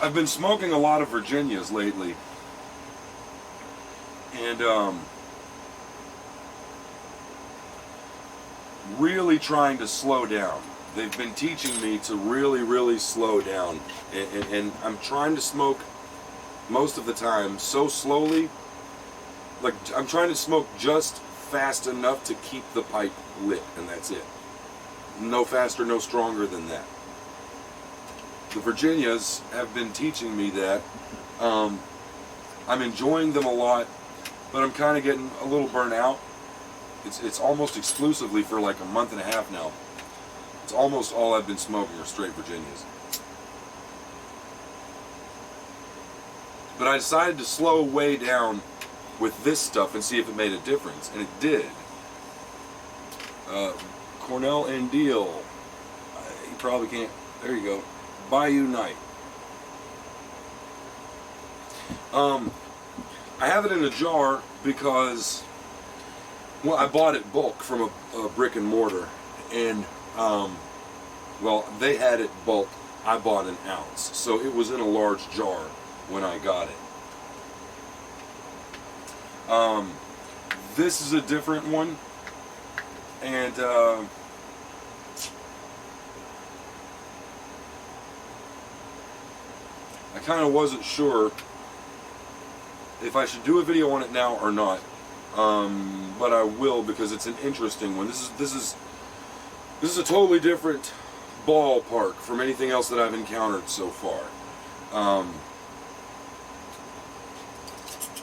I've been smoking a lot of Virginias lately, and really trying to slow down. They've been teaching me to really slow down, and I'm trying to smoke most of the time so slowly. Like, I'm trying to smoke just fast enough to keep the pipe lit, and that's it. No faster, no stronger than that. The Virginias have been teaching me that. I'm enjoying them a lot, but I'm kind of getting a little burnt out. It's almost exclusively for like a month and a half now. It's almost all I've been smoking are straight Virginias. But I decided to slow way down with this stuff and see if it made a difference, and it did. Cornell Diehl. You probably can't. There you go. Bayou Night. I have it in a jar because, well, I bought it bulk from a brick and mortar, and well, they had it bulk. I bought an ounce, so it was in a large jar when I got it. This is a different one, and I kind of wasn't sure if I should do a video on it now or not, but I will because it's an interesting one. This is a totally different ballpark from anything else that I've encountered so far.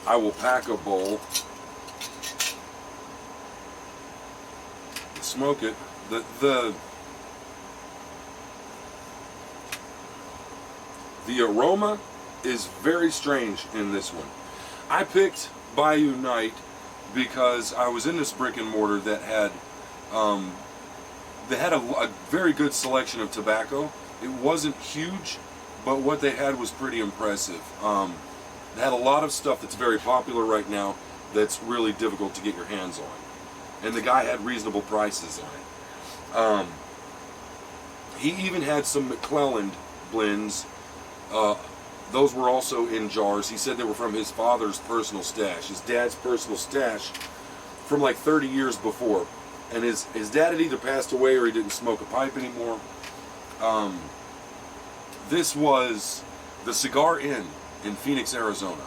I will pack a bowl, smoke it. The aroma is very strange in this one. I picked Bayou Night because I was in this brick and mortar that had a very good selection of tobacco. It wasn't huge, but what they had was pretty impressive. They had a lot of stuff that's very popular right now that's really difficult to get your hands on. And the guy had reasonable prices on it. He even had some McClelland blends. Those were also in jars. He said they were from his father's personal stash, his dad's personal stash from like 30 years before. And his dad had either passed away or he didn't smoke a pipe anymore. This was the Cigar Inn in Phoenix, Arizona.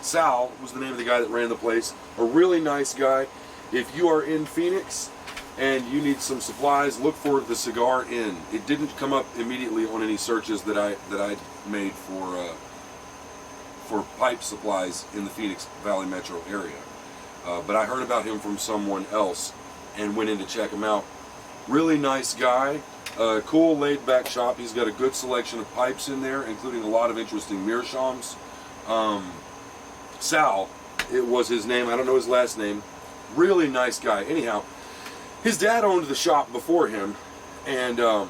Sal was the name of the guy that ran the place. A really nice guy. If you are in Phoenix and you need some supplies, look for the Cigar Inn. It didn't come up immediately on any searches that I made for pipe supplies in the Phoenix Valley metro area. But I heard about him from someone else and went in to check him out. Really nice guy. Cool laid back shop. He's got a good selection of pipes in there, including a lot of interesting meerschaums. Sal, it was his name. I don't know his last name. Really nice guy. Anyhow, his dad owned the shop before him, and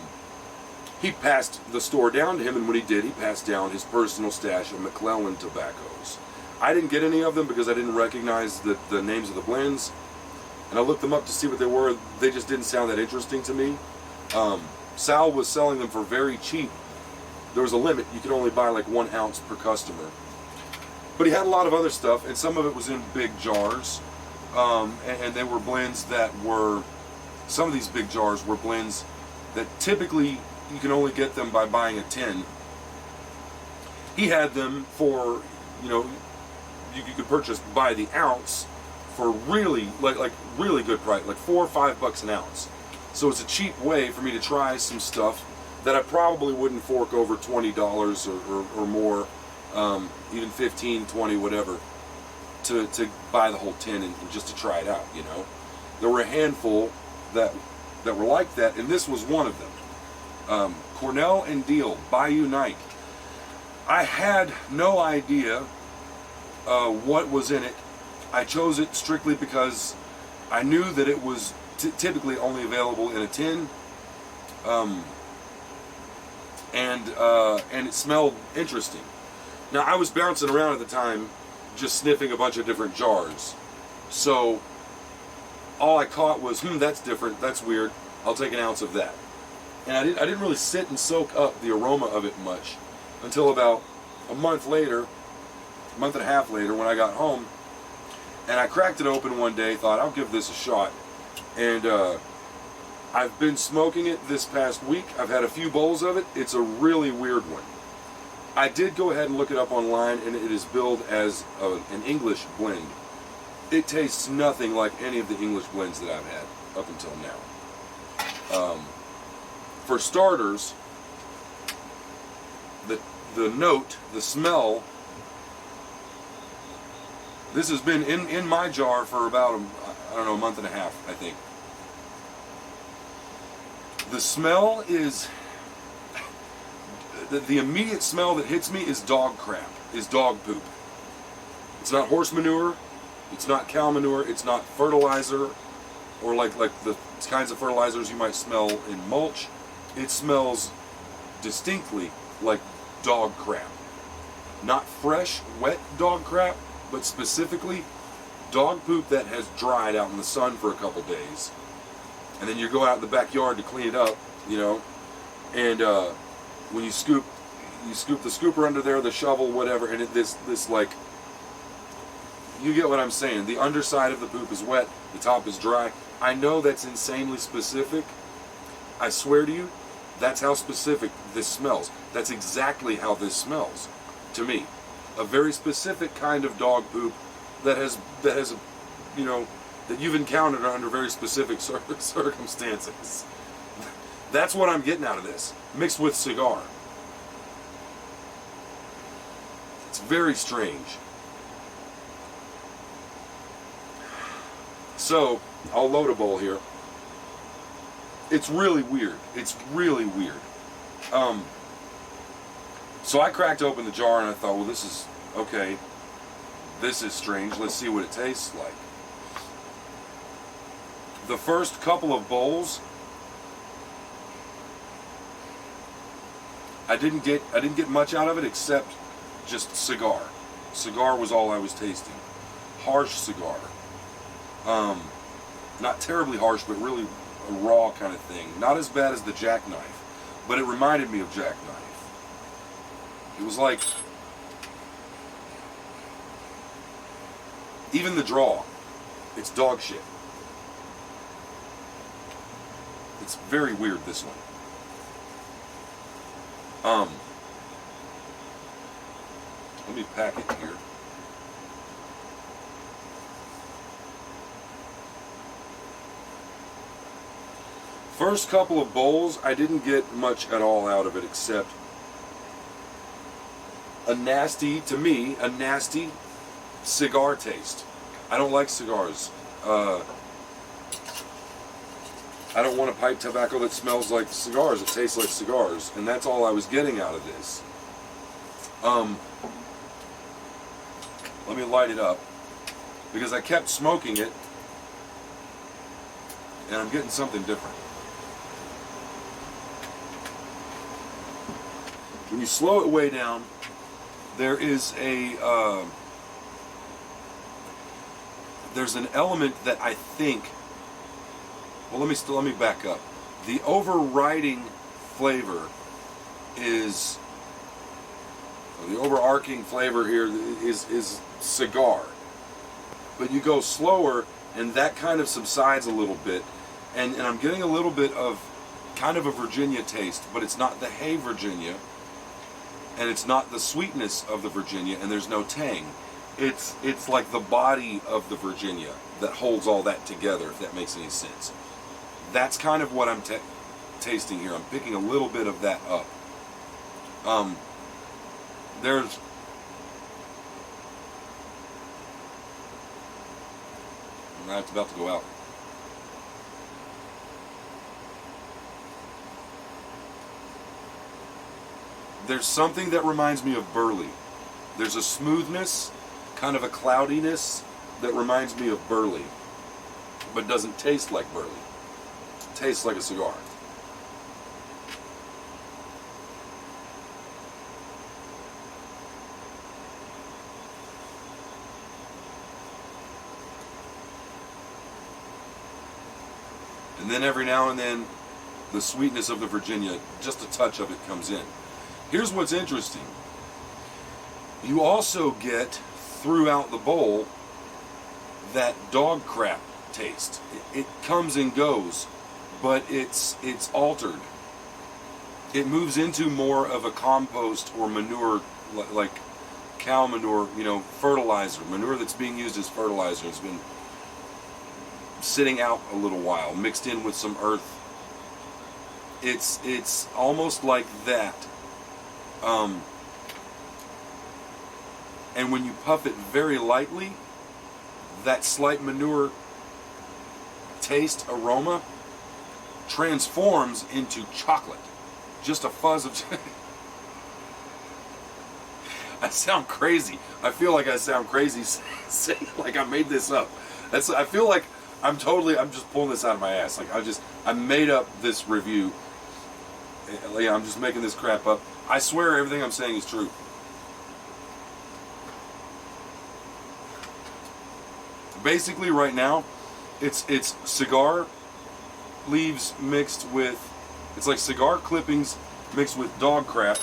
he passed the store down to him, and when he did, he passed down his personal stash of McClelland tobaccos. I didn't get any of them because I didn't recognize the names of the blends, and I looked them up to see what they were. They just didn't sound that interesting to me. Sal was selling them for very cheap. There was a limit. You could only buy like 1 ounce per customer. But he had a lot of other stuff, and some of it was in big jars. And they were blends that were, some of these big jars were blends that typically you can only get them by buying a tin. He had them for, you could purchase by the ounce for really, like really good price, like $4 or $5 an ounce. So it's a cheap way for me to try some stuff that I probably wouldn't fork over $20 or more, even 15, 20, whatever, to buy the whole tin and just to try it out, There were a handful that were like that, and this was one of them. Cornell Diehl, Bayou Night. I had no idea what was in it. I chose it strictly because I knew that it was typically only available in a tin, and it smelled interesting. Now, I was bouncing around at the time just sniffing a bunch of different jars, so all I caught was, that's different, that's weird, I'll take an ounce of that. And I didn't really sit and soak up the aroma of it much. until about a month later, a month and a half later, when I got home, and I cracked it open one day, thought I'll give this a shot, and I've been smoking it this past week. I've had a few bowls of it. It's a really weird one. I did go ahead and look it up online, and it is billed as an English blend. It tastes nothing like any of the English blends that I've had up until now. For starters, the note, the smell, this has been in my jar for about, a month and a half, I think. The smell is, the immediate smell that hits me is dog crap, is dog poop. It's not horse manure, it's not cow manure, it's not fertilizer, or like the kinds of fertilizers you might smell in mulch. It smells distinctly like dog crap. Not fresh, wet dog crap, but specifically dog poop that has dried out in the sun for a couple days. And then you go out in the backyard to clean it up, and when you scoop the scooper under there, the shovel, whatever, and this like, you get what I'm saying. The underside of the poop is wet, the top is dry. I know that's insanely specific. I swear to you, that's how specific this smells. That's exactly how this smells to me. A very specific kind of dog poop that has that you've encountered under very specific circumstances. That's what I'm getting out of this, mixed with cigar. It's very strange. So, I'll load a bowl here. It's really weird. It's really weird. So I cracked open the jar and I thought, well, this is, okay, this is strange. Let's see what it tastes like. The first couple of bowls, I didn't get much out of it except just cigar. Cigar was all I was tasting. Harsh cigar. Not terribly harsh, but really a raw kind of thing. Not as bad as the jackknife, but it reminded me of jackknife. It was like, even the draw, it's dog shit. It's very weird, this one. Let me pack it here. First couple of bowls, I didn't get much at all out of it except a nasty cigar taste. I don't like cigars. I don't want a pipe tobacco that smells like cigars. It tastes like cigars, and that's all I was getting out of this. Let me light it up, because I kept smoking it, and I'm getting something different. When you slow it way down, there is there's an element that I think, well, let me back up. The overriding flavor is, the overarching flavor here is cigar. But you go slower, and that kind of subsides a little bit, and I'm getting a little bit of kind of a Virginia taste, but it's not the hay Virginia, and it's not the sweetness of the Virginia, and there's no tang. It's like the body of the Virginia that holds all that together, if that makes any sense. That's kind of what I'm tasting here. I'm picking a little bit of that up. It's about to go out. There's something that reminds me of burley. There's a smoothness, kind of a cloudiness that reminds me of burley, but doesn't taste like burley. It tastes like a cigar. And then every now and then, the sweetness of the Virginia, just a touch of it comes in. Here's what's interesting. You also get, throughout the bowl, that dog crap taste. It comes and goes, but it's altered. It moves into more of a compost or manure, like cow manure, you know, fertilizer. Manure that's being used as fertilizer. It's been sitting out a little while, mixed in with some earth. It's almost like that. And when you puff it very lightly, that slight manure taste, aroma, transforms into chocolate. Just a fuzz of... I sound crazy. I feel like I sound crazy saying like I made this up. I feel like I'm just pulling this out of my ass. Like I made up this review. Yeah, I'm just making this crap up. I swear everything I'm saying is true. Basically right now, it's cigar leaves mixed with, it's like cigar clippings mixed with dog crap.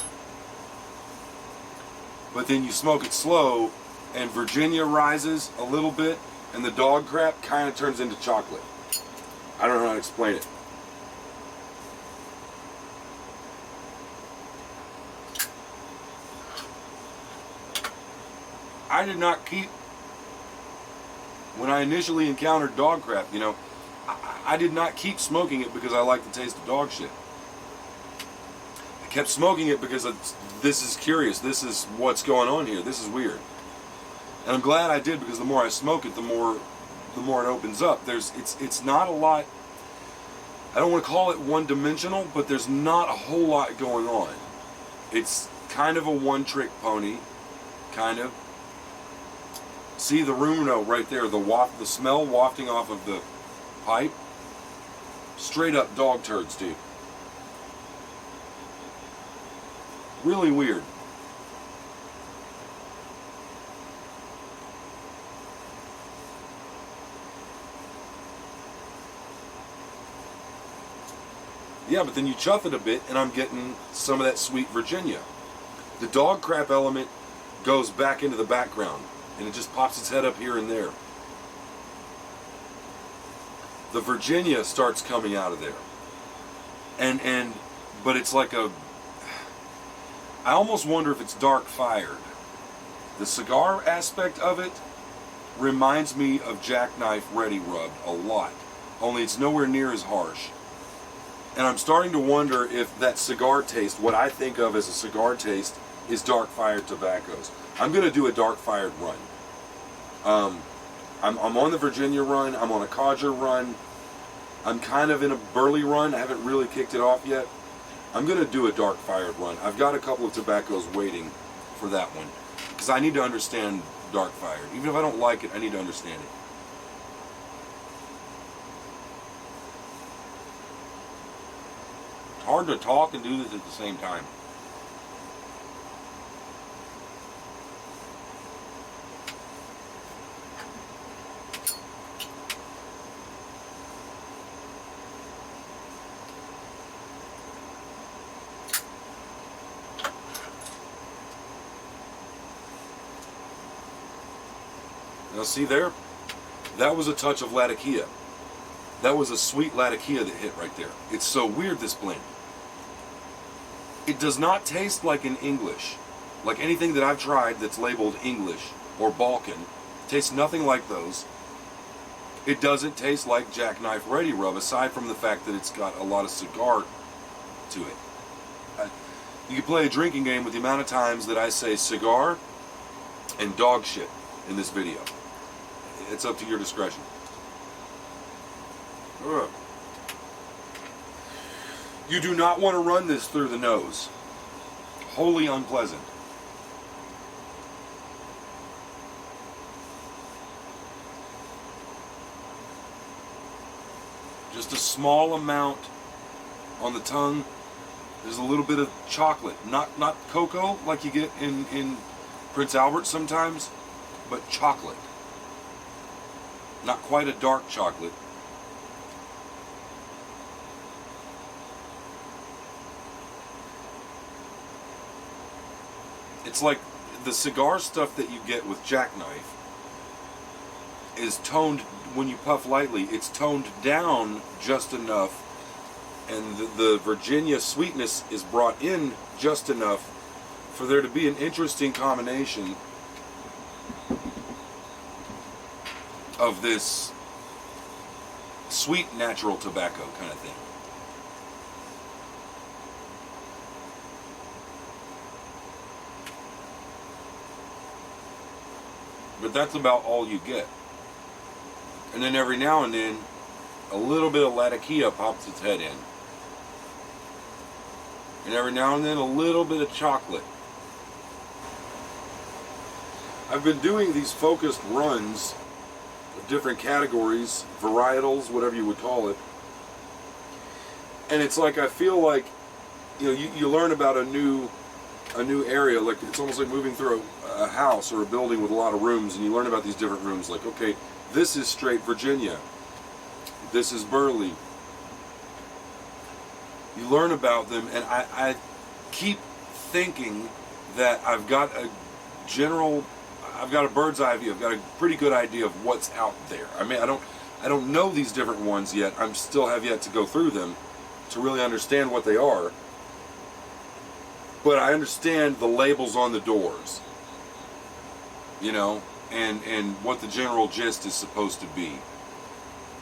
But then you smoke it slow and Virginia rises a little bit and the dog crap kind of turns into chocolate. I don't know how to explain it. I did not keep, when I initially encountered dog crap, you know, I did not keep smoking it because I like the taste of dog shit. I kept smoking it because this is curious. This is what's going on here. This is weird. And I'm glad I did, because the more I smoke it, the more it opens up. It's not a lot. I don't want to call it one-dimensional, but there's not a whole lot going on. It's kind of a one-trick pony, kind of. See the rumino right there, the smell wafting off of the pipe. Straight up dog turds, dude. Really weird. Yeah, but then you chuff it a bit and I'm getting some of that sweet Virginia. The dog crap element goes back into the background and it just pops its head up here and there. The Virginia starts coming out of there. But it's like I almost wonder if it's dark fired. The cigar aspect of it reminds me of Jackknife Ready Rubbed a lot, only it's nowhere near as harsh. And I'm starting to wonder if that cigar taste, what I think of as a cigar taste, is dark fired tobaccos. I'm going to do a dark fired run. I'm on the Virginia run, I'm on a Codger run, I'm kind of in a Burley run, I haven't really kicked it off yet. I'm going to do a dark fired run. I've got a couple of tobaccos waiting for that one, because I need to understand dark fired. Even if I don't like it, I need to understand it. It's hard to talk and do this at the same time. Now see there? That was a touch of Latakia. That was a sweet Latakia that hit right there. It's so weird, this blend. It does not taste like an English. Like anything that I've tried that's labeled English or Balkan. It tastes nothing like those. It doesn't taste like Jackknife Ready Rub, aside from the fact that it's got a lot of cigar to it. You can play a drinking game with the amount of times that I say cigar and dog shit in this video. It's up to your discretion. Ugh. You do not want to run this through the nose. Wholly unpleasant. Just a small amount on the tongue. There's a little bit of chocolate. Not cocoa like you get in Prince Albert sometimes, but chocolate. Not quite a dark chocolate. It's like the cigar stuff that you get with Jackknife is toned, when you puff lightly, it's toned down just enough, and the Virginia sweetness is brought in just enough for there to be an interesting combination of this sweet natural tobacco kind of thing. But that's about all you get. And then every now and then, a little bit of Latakia pops its head in. And every now and then, a little bit of chocolate. I've been doing these focused runs of different categories, varietals, whatever you would call it. And it's like, I feel like, you learn about a new area, like it's almost like moving through a house or a building with a lot of rooms, and you learn about these different rooms, like, okay, this is straight Virginia, this is Burley. You learn about them, and I keep thinking that I've got a bird's eye view, I've got a pretty good idea of what's out there. I mean, I don't know these different ones yet. I still have yet to go through them to really understand what they are. But I understand the labels on the doors, and what the general gist is supposed to be.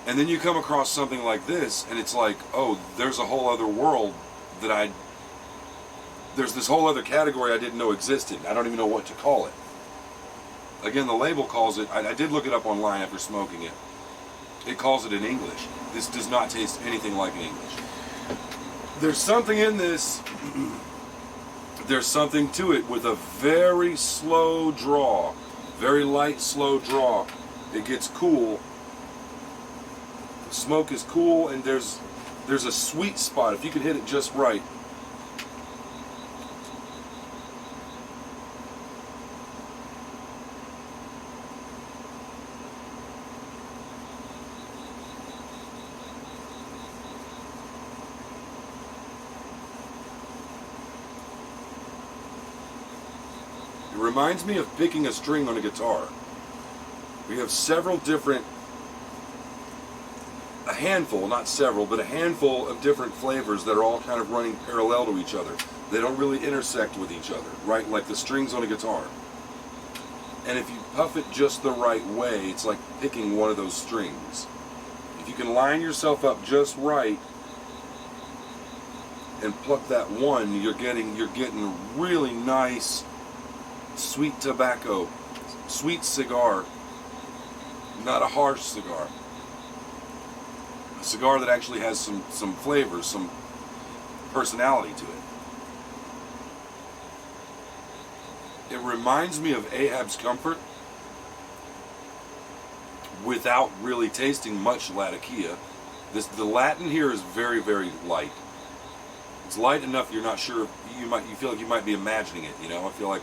And then you come across something like this, and it's like, oh, there's a whole other world there's this whole other category I didn't know existed. I don't even know what to call it. Again, the label calls it, I did look it up online after smoking it. It calls it in English. This does not taste anything like in English. There's something in this, there's something to it with a very slow draw, very light, slow draw. It gets cool. The smoke is cool, and there's a sweet spot if you can hit it just right. It reminds me of picking a string on a guitar. We have several different, a handful, not several, but a handful of different flavors that are all kind of running parallel to each other. They don't really intersect with each other, right? Like the strings on a guitar. And if you puff it just the right way, it's like picking one of those strings. If you can line yourself up just right and pluck that one, you're getting really nice sweet tobacco, sweet cigar, not a harsh cigar. A cigar that actually has some flavors, some personality to it. It reminds me of Ahab's Comfort without really tasting much Latakia. The Latin here is very, very light. It's light enough you're not sure, you feel like you might be imagining it, I feel like.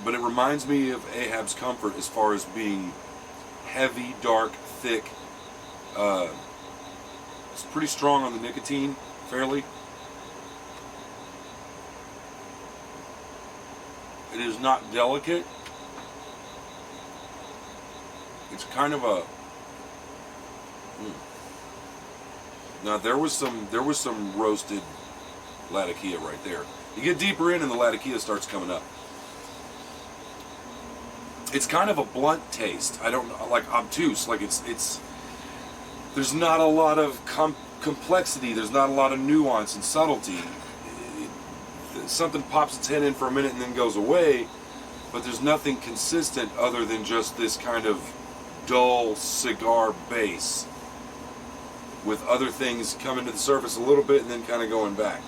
But it reminds me of Ahab's Comfort as far as being heavy, dark, thick. It's pretty strong on the nicotine, fairly. It is not delicate. It's kind of a. Now there was some roasted Latakia right there. You get deeper in, and the Latakia starts coming up. It's kind of a blunt taste. I don't know, like obtuse. Like it's. There's not a lot of complexity. There's not a lot of nuance and subtlety. Something pops its head in for a minute and then goes away, but there's nothing consistent other than just this kind of dull cigar base with other things coming to the surface a little bit and then kind of going back.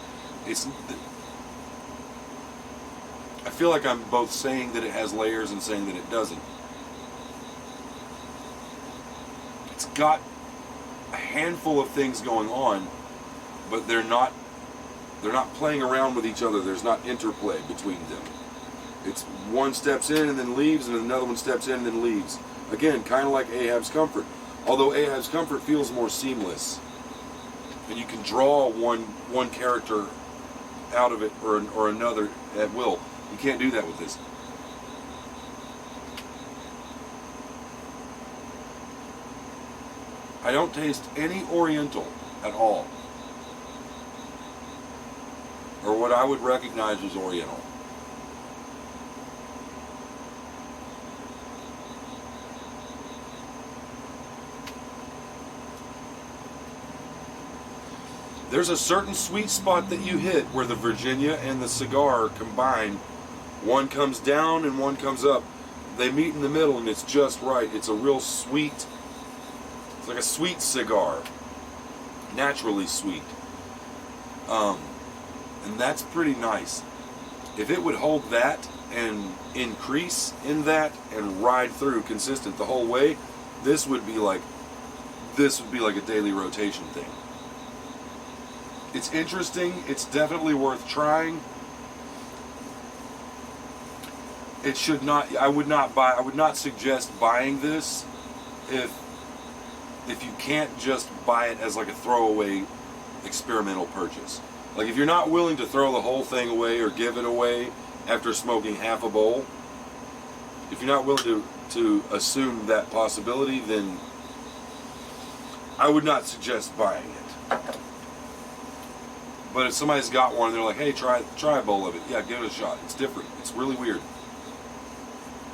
I feel like I'm both saying that it has layers and saying that it doesn't. It's got a handful of things going on, but they're not playing around with each other. There's not interplay between them. It's one steps in and then leaves, and another one steps in and then leaves. Again, kind of like Ahab's Comfort. Although Ahab's Comfort feels more seamless, and you can draw one character out of it or another at will. You can't do that with this. I don't taste any Oriental at all, or what I would recognize as Oriental. There's a certain sweet spot that you hit where the Virginia and the cigar combine. One comes down and one comes up. They meet in the middle and it's just right. It's a real sweet, it's like a sweet cigar. Naturally sweet. And that's pretty nice. If it would hold that and increase in that and ride through consistent the whole way, this would be like a daily rotation thing. It's interesting. It's definitely worth trying. It should not. I would not suggest buying this if you can't just buy it as like a throwaway experimental purchase. Like if you're not willing to throw the whole thing away or give it away after smoking half a bowl, if you're not willing to assume that possibility, then I would not suggest buying it. But if somebody's got one and they're like, hey, try a bowl of it. Yeah, give it a shot. It's different. It's really weird.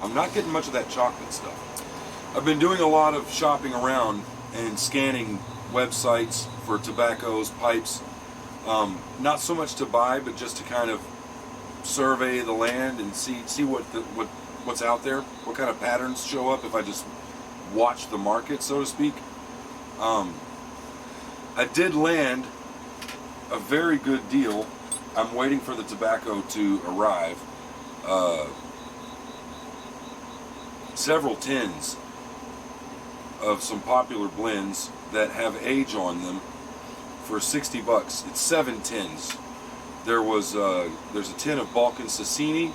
I'm not getting much of that chocolate stuff. I've been doing a lot of shopping around and scanning websites for tobaccos, pipes. Not so much to buy, but just to kind of survey the land and see what's out there, what kind of patterns show up if I just watch the market, so to speak. I did land a very good deal. I'm waiting for the tobacco to arrive. Several tins of some popular blends that have age on them for $60. It's 7 tins. There's a tin of Balkan Sassini.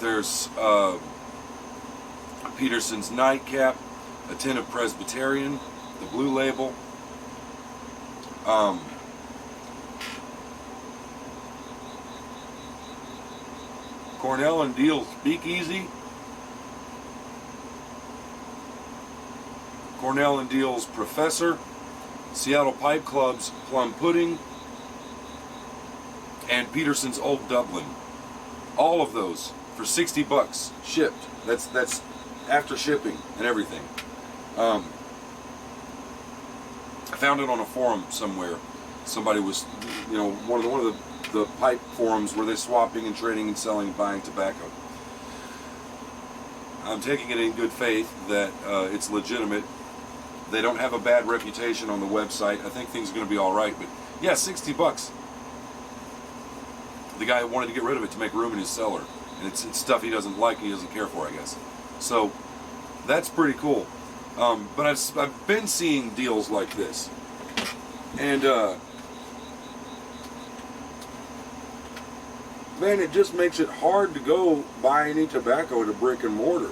There's Peterson's Nightcap, a tin of Presbyterian, the blue label. Cornell and Diehl Speakeasy. Cornell and Diehl's Professor. Seattle Pipe Club's Plum Pudding. And Peterson's Old Dublin. All of those for $60 shipped. That's after shipping and everything. I found it on a forum somewhere. Somebody was, one of the pipe forums where they're swapping and trading and selling, buying tobacco. I'm taking it in good faith that it's legitimate. They don't have a bad reputation on the website. I think things are going to be all right. But yeah, $60. The guy wanted to get rid of it to make room in his cellar, and it's stuff he doesn't like and he doesn't care for, I guess. So that's pretty cool. But I've been seeing deals like this, and man, it just makes it hard to go buy any tobacco at a brick and mortar.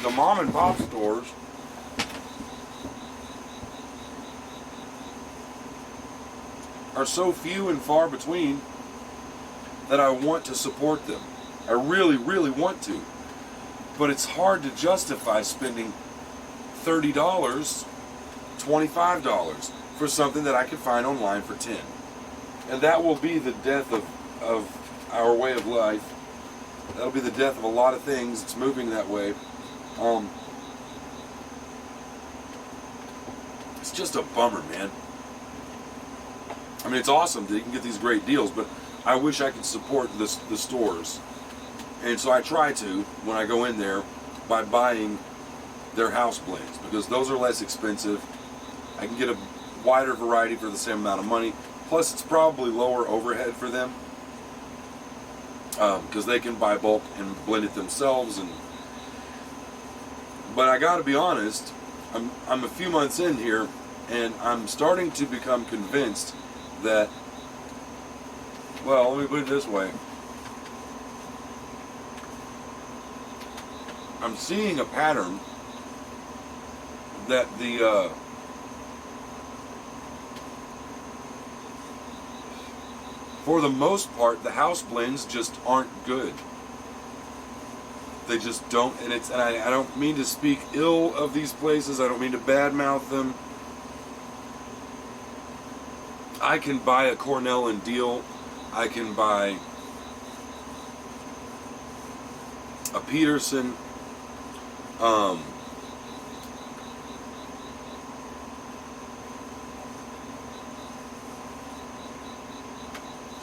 The mom and pop stores are so few and far between that I want to support them. I really, really want to. But it's hard to justify spending $30, $25 for something that I can find online for $10. And that will be the death of our way of life. That'll be the death of a lot of things. It's moving that way. It's just a bummer, man. I mean, it's awesome that you can get these great deals, but I wish I could support the stores. And so I try to, when I go in there, by buying their house blends, because those are less expensive. I can get a wider variety for the same amount of money. Plus, it's probably lower overhead for them, because they can buy bulk and blend it themselves. But I got to be honest, I'm a few months in here, and I'm starting to become convinced that, well, let me put it this way. I'm seeing a pattern that for the most part, the house blends just aren't good. They just don't, and I don't mean to speak ill of these places. I don't mean to badmouth them. I can buy a Cornell Diehl. I can buy a Peterson.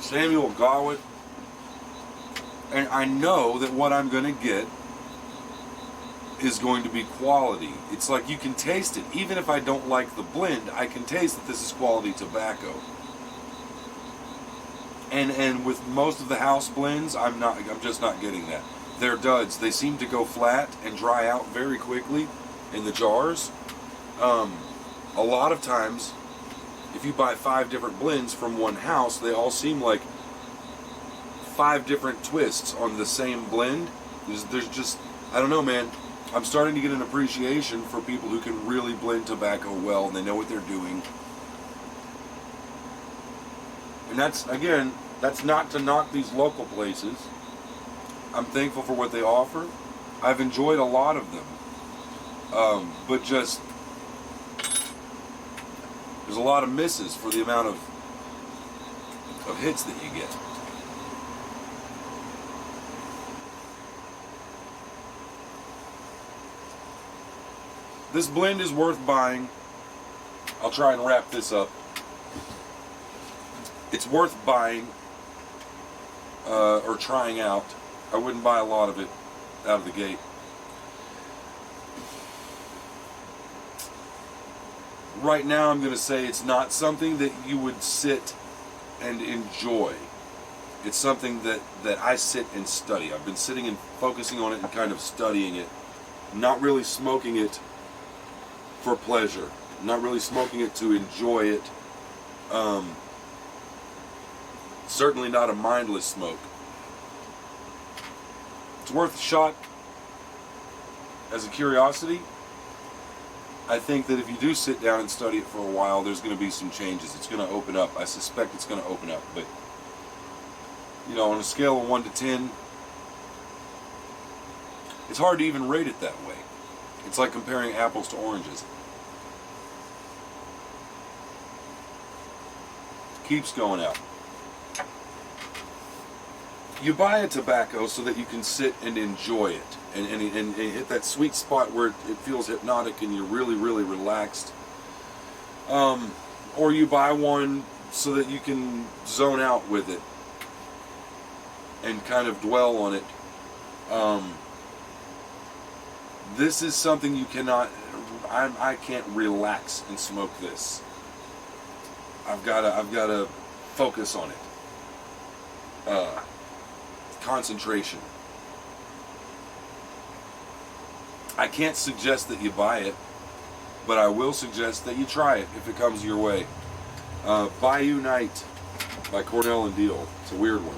Samuel Gawith, and I know that what I'm going to get is going to be quality. It's like you can taste it. Even if I don't like the blend, I can taste that this is quality tobacco. And with most of the house blends, I'm just not getting that. They're duds. They seem to go flat and dry out very quickly in the jars. A lot of times, if you buy 5 different blends from one house, they all seem like 5 different twists on the same blend. There's just, I don't know, man. I'm starting to get an appreciation for people who can really blend tobacco well and they know what they're doing. And that's, again, that's not to knock these local places. I'm thankful for what they offer. I've enjoyed a lot of them. But just, there's a lot of misses for the amount of hits that you get. This blend is worth buying. I'll try and wrap this up. It's worth buying or trying out. I wouldn't buy a lot of it out of the gate. Right now I'm going to say it's not something that you would sit and enjoy. It's something that I sit and study. I've been sitting and focusing on it and kind of studying it. Not really smoking it for pleasure. Not really smoking it to enjoy it. Certainly not a mindless smoke. It's worth a shot as a curiosity. I think that if you do sit down and study it for a while, there's going to be some changes. It's going to open up. I suspect it's going to open up. But, you know, on a scale of 1 to 10, it's hard to even rate it that way. It's like comparing apples to oranges. Keeps going out. You buy a tobacco so that you can sit and enjoy it and hit that sweet spot where it feels hypnotic and you're really, really relaxed. Or you buy one so that you can zone out with it and kind of dwell on it. This is something you cannot, I can't relax and smoke this. I've got to focus on it. Concentration. I can't suggest that you buy it, but I will suggest that you try it if it comes your way. Bayou Night by Cornell Diehl. It's a weird one.